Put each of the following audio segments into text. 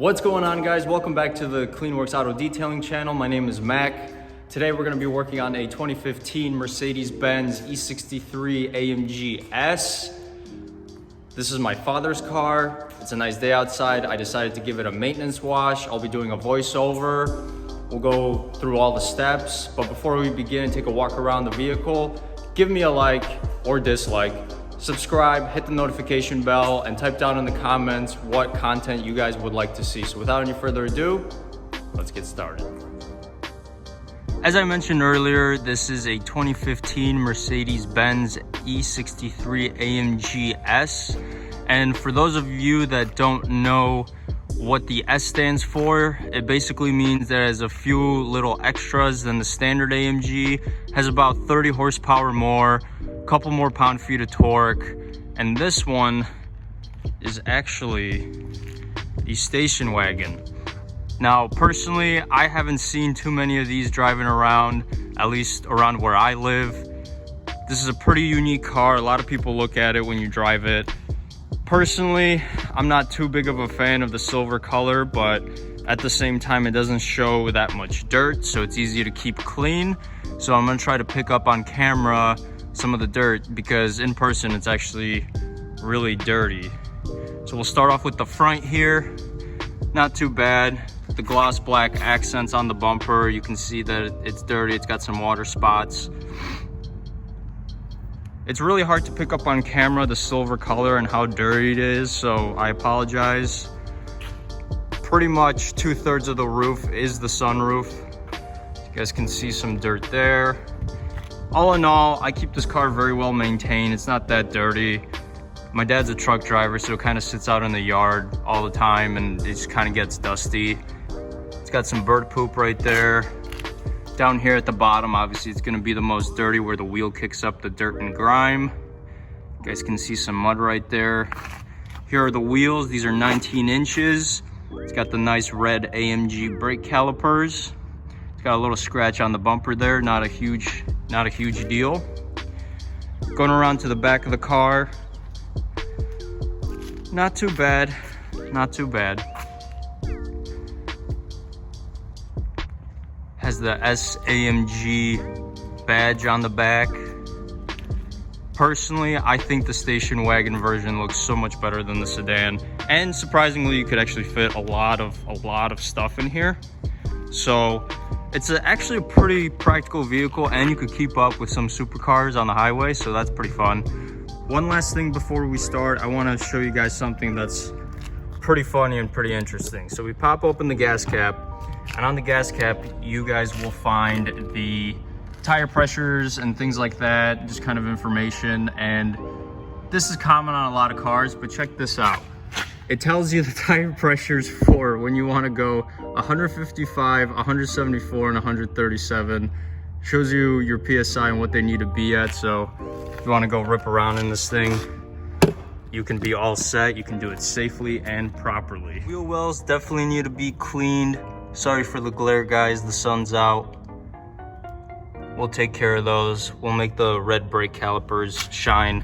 What's going on, guys? Welcome back to the KleenWerks Auto Detailing channel. My name is Mac. Today we're going to be working on a 2015 Mercedes-Benz E63 AMG-S. This is my father's car. It's a nice day outside. I decided to give it a maintenance wash. I'll be doing a voiceover. We'll go through all the steps, but before we begin and take a walk around the vehicle, give me a like or dislike, subscribe, hit the notification bell, and type down in the comments what content you guys would like to see. So without any further ado, let's get started. As I mentioned earlier, this is a 2015 Mercedes-Benz E63 AMG-S. And for those of you that don't know what the S stands for, it basically means that it has a few little extras than the standard AMG, has about 30 horsepower more, a couple more pound-feet of torque, and this one is actually the station wagon. Now, personally, I haven't seen too many of these driving around, at least around where I live. This is a pretty unique car. A lot of people look at it when you drive it. Personally, I'm not too big of a fan of the silver color, but at the same time, it doesn't show that much dirt, so it's easy to keep clean. So I'm gonna try to pick up on camera some of the dirt because in person, it's actually really dirty. So we'll start off with the front here. Not too bad. The gloss black accents on the bumper. You can see that it's dirty. It's got some water spots. It's really hard to pick up on camera the silver color and how dirty it is, so I apologize. Pretty much 2/3 of the roof is the sunroof. You guys can see some dirt there. All in all, I keep this car very well maintained. It's not that dirty. My dad's a truck driver, so it kind of sits out in the yard all the time and it just kind of gets dusty. It's got some bird poop right there. Down here at the bottom, obviously it's gonna be the most dirty where the wheel kicks up the dirt and grime. You guys can see some mud right there. Here are the wheels. These are 19 inches. It's got the nice red AMG brake calipers. It's got a little scratch on the bumper there, not a huge deal. Going around to the back of the car. Not too bad, not too bad. Has the SAMG badge on the back. Personally, I think the station wagon version looks so much better than the sedan. And surprisingly, you could actually fit a lot of stuff in here. So it's actually a pretty practical vehicle, and you could keep up with some supercars on the highway, so that's pretty fun. One last thing before we start, I want to show you guys something that's pretty funny and pretty interesting. So we pop open the gas cap, and on the gas cap, you guys will find the tire pressures and things like that, just kind of information. And this is common on a lot of cars, but check this out. It tells you the tire pressures for when you want to go 155, 174, and 137. Shows you your PSI and what they need to be at. So if you want to go rip around in this thing, you can be all set. You can do it safely and properly. Wheel wells definitely need to be cleaned. Sorry for the glare, guys, the sun's out. We'll take care of those. We'll make the red brake calipers shine.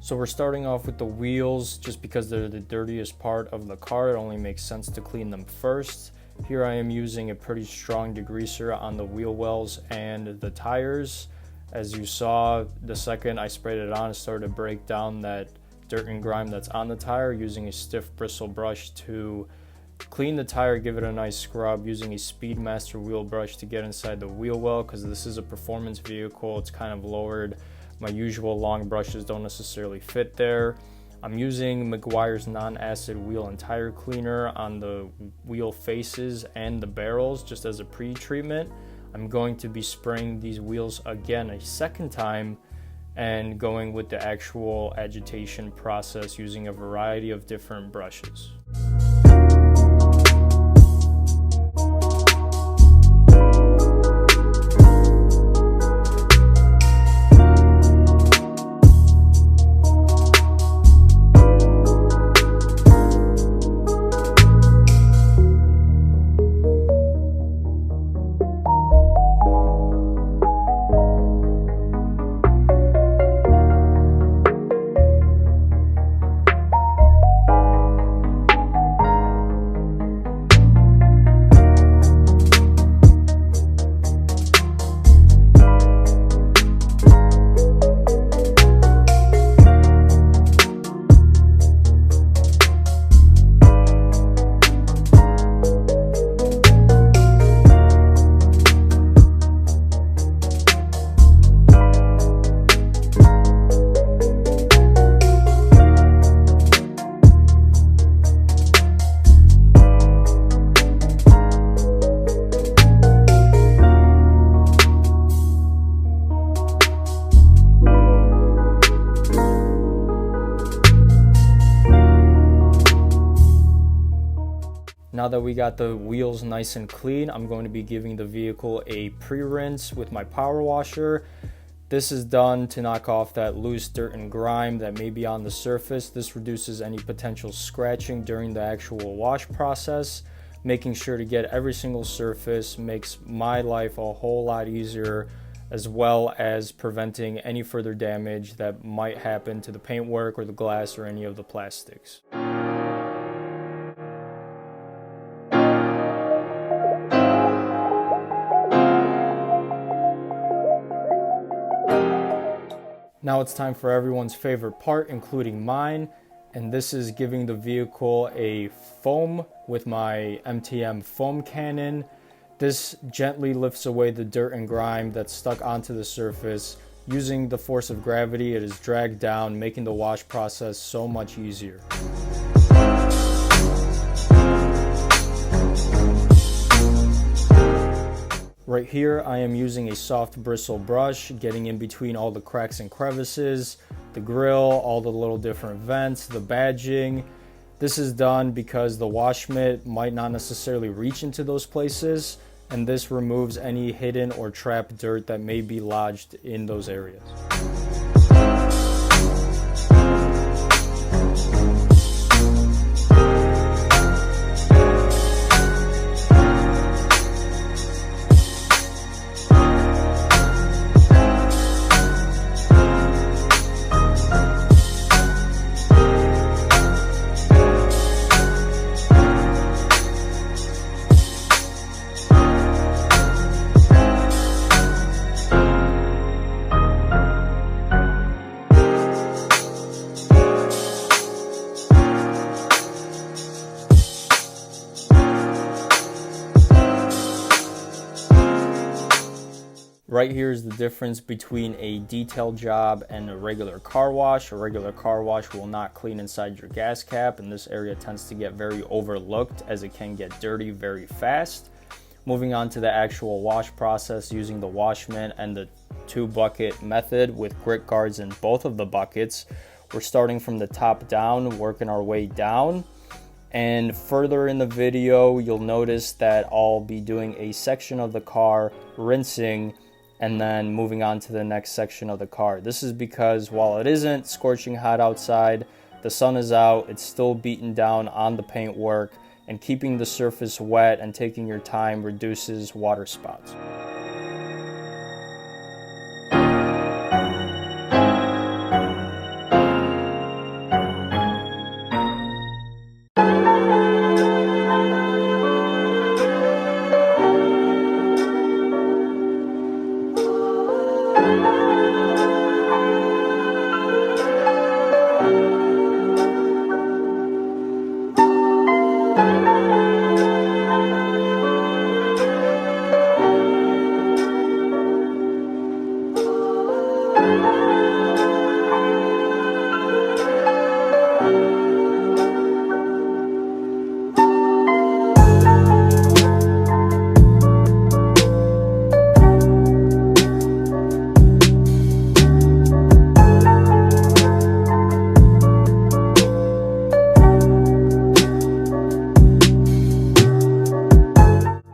So we're starting off with the wheels just because they're the dirtiest part of the car. It only makes sense to clean them first. Here I am using a pretty strong degreaser on the wheel wells and the tires. As you saw, the second I sprayed it on, it started to break down that dirt and grime that's on the tire, using a stiff bristle brush to clean the tire, give it a nice scrub, using a Speedmaster wheel brush to get inside the wheel well, because this is a performance vehicle. It's kind of lowered. My usual long brushes don't necessarily fit there. I'm using Meguiar's non-acid wheel and tire cleaner on the wheel faces and the barrels just as a pre-treatment. I'm going to be spraying these wheels again a second time and going with the actual agitation process using a variety of different brushes. Now that we got the wheels nice and clean, I'm going to be giving the vehicle a pre-rinse with my power washer. This is done to knock off that loose dirt and grime that may be on the surface. This reduces any potential scratching during the actual wash process. Making sure to get every single surface makes my life a whole lot easier, as well as preventing any further damage that might happen to the paintwork or the glass or any of the plastics. Now it's time for everyone's favorite part, including mine, and this is giving the vehicle a foam with my MTM foam cannon. This gently lifts away the dirt and grime that's stuck onto the surface. Using the force of gravity, it is dragged down, making the wash process so much easier. Right here, I am using a soft bristle brush, getting in between all the cracks and crevices, the grill, all the little different vents, the badging. This is done because the wash mitt might not necessarily reach into those places, and this removes any hidden or trapped dirt that may be lodged in those areas. Right here is the difference between a detail job and a regular car wash. A regular car wash will not clean inside your gas cap, and this area tends to get very overlooked as it can get dirty very fast. Moving on to the actual wash process using the wash mitt and the 2-bucket method with grit guards in both of the buckets. We're starting from the top down, working our way down. And further in the video, you'll notice that I'll be doing a section of the car rinsing and then moving on to the next section of the car. This is because while it isn't scorching hot outside, the sun is out, it's still beaten down on the paintwork, and keeping the surface wet and taking your time reduces water spots.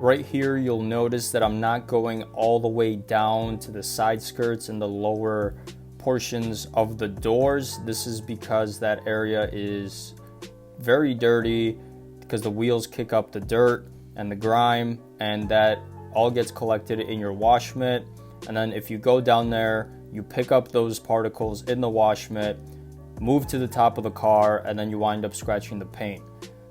Right here, you'll notice that I'm not going all the way down to the side skirts and the lower portions of the doors. This is because that area is very dirty because the wheels kick up the dirt and the grime, and that all gets collected in your wash mitt. And then if you go down there, you pick up those particles in the wash mitt, move to the top of the car, and then you wind up scratching the paint.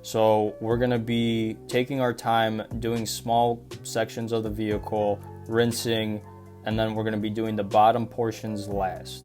So we're going to be taking our time doing small sections of the vehicle, rinsing, and then we're going to be doing the bottom portions last.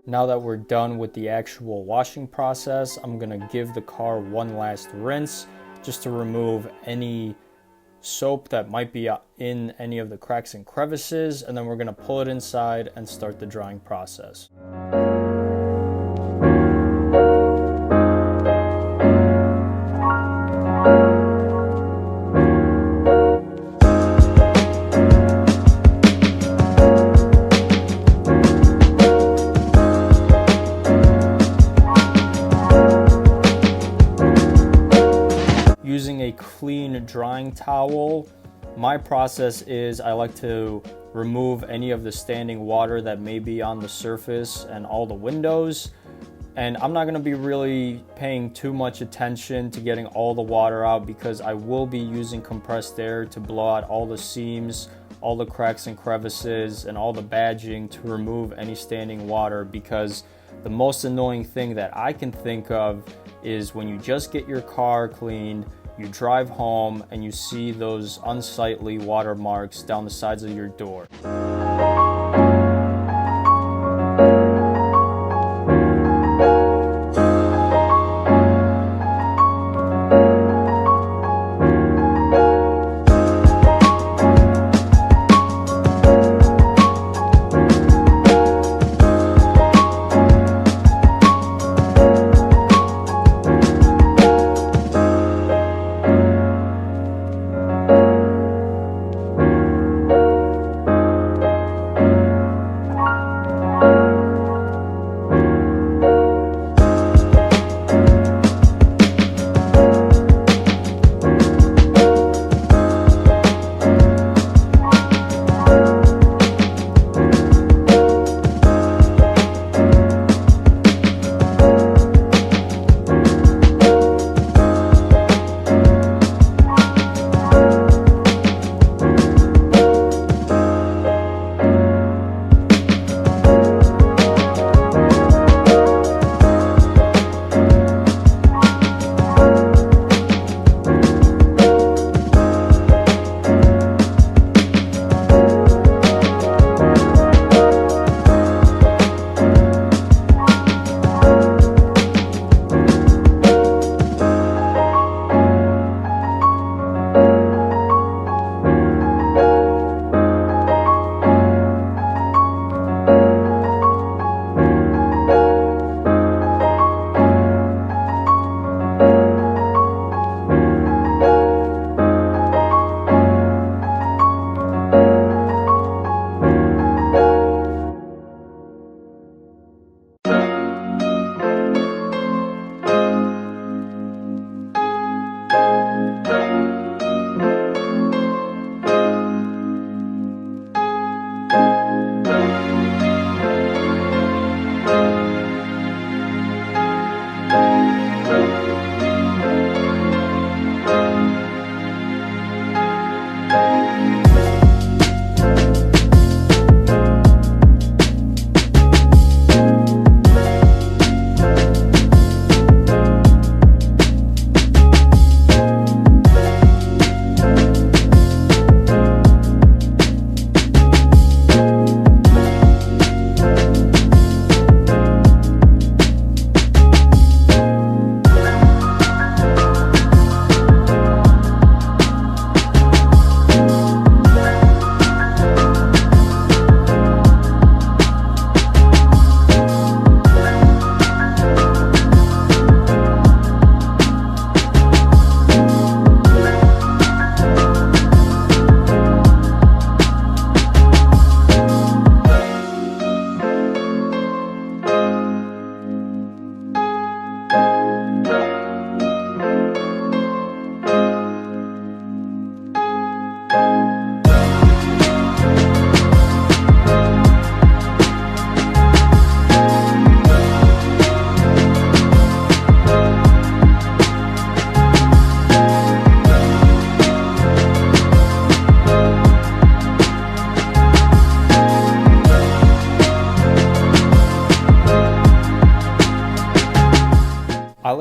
Now that we're done with the actual washing process, I'm gonna give the car one last rinse just to remove any soap that might be in any of the cracks and crevices, and then we're gonna pull it inside and start the drying process. Using a clean drying towel, my process is I like to remove any of the standing water that may be on the surface and all the windows. And I'm not going to be really paying too much attention to getting all the water out because I will be using compressed air to blow out all the seams, all the cracks and crevices, and all the badging to remove any standing water, because the most annoying thing that I can think of is when you just get your car cleaned, you drive home and you see those unsightly watermarks down the sides of your door.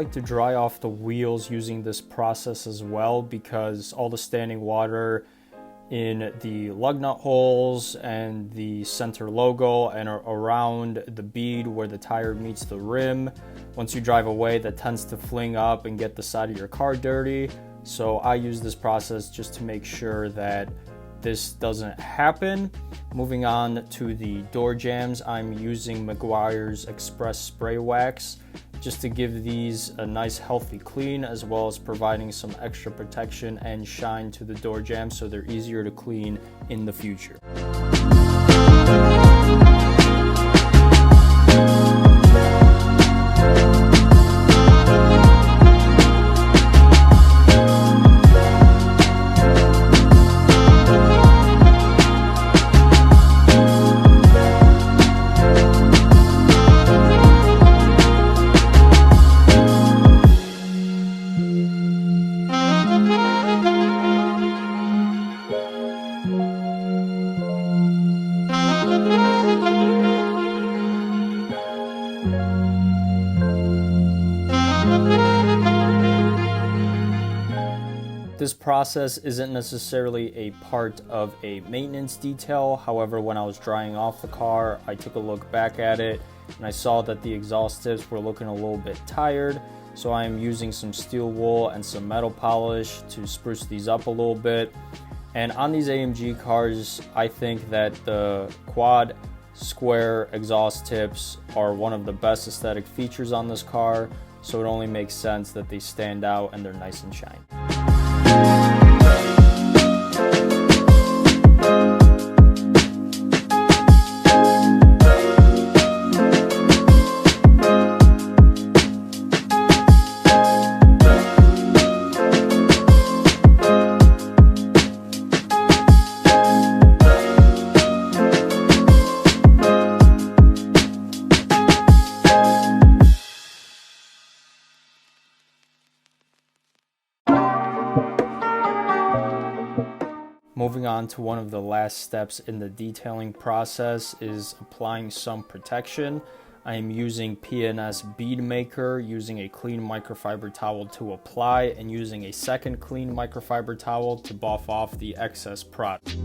like to dry off the wheels using this process as well, because all the standing water in the lug nut holes and the center logo and around the bead where the tire meets the rim, once you drive away, that tends to fling up and get the side of your car dirty. So I use this process just to make sure that this doesn't happen. Moving on to the door jambs, I'm using Meguiar's Express Spray Wax just to give these a nice healthy clean, as well as providing some extra protection and shine to the door jambs so they're easier to clean in the future. This process isn't necessarily a part of a maintenance detail. However, when I was drying off the car, I took a look back at it and I saw that the exhaust tips were looking a little bit tired. So I am using some steel wool and some metal polish to spruce these up a little bit. And on these AMG cars, I think that the quad square exhaust tips are one of the best aesthetic features on this car. So it only makes sense that they stand out and they're nice and shiny. Moving on to one of the last steps in the detailing process is applying some protection. I am using P&S Bead Maker, using a clean microfiber towel to apply and using a second clean microfiber towel to buff off the excess product.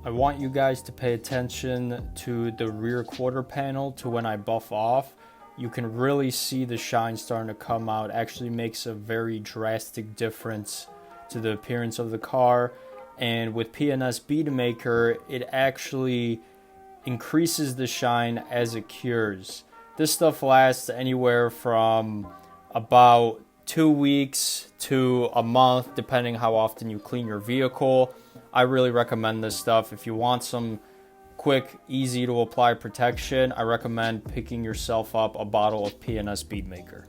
I want you guys to pay attention to the rear quarter panel to when I buff off. You can really see the shine starting to come out. It actually makes a very drastic difference to the appearance of the car. And with P&S Bead Maker, it actually increases the shine as it cures. This stuff lasts anywhere from about 2 weeks to a month, depending how often you clean your vehicle. I really recommend this stuff. If you want some quick, easy to apply protection, I recommend picking yourself up a bottle of P&S Bead Maker.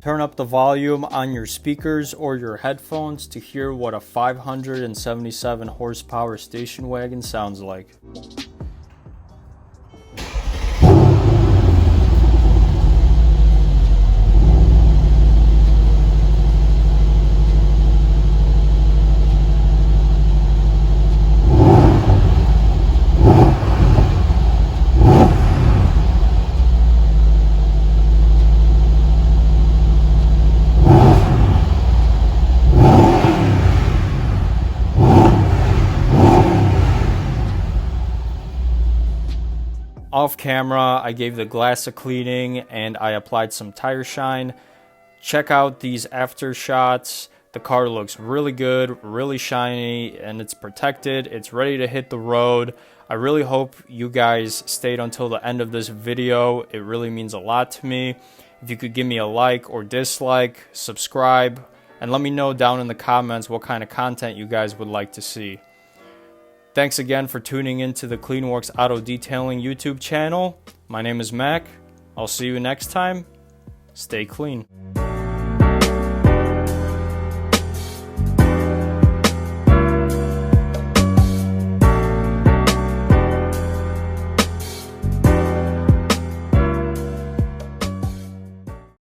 Turn up the volume on your speakers or your headphones to hear what a 577 horsepower station wagon sounds like. Off camera, I gave the glass a cleaning and I applied some tire shine. check out these after shots. The car looks really good, really shiny, and it's protected. It's ready to hit the road. I really hope you guys stayed until the end of this video. It really means a lot to me. If you could give me a like or dislike, subscribe, and let me know down in the comments what kind of content you guys would like to see. Thanks again for tuning into the KleenWerks Auto Detailing YouTube channel. My name is Mac. I'll see you next time. Stay clean.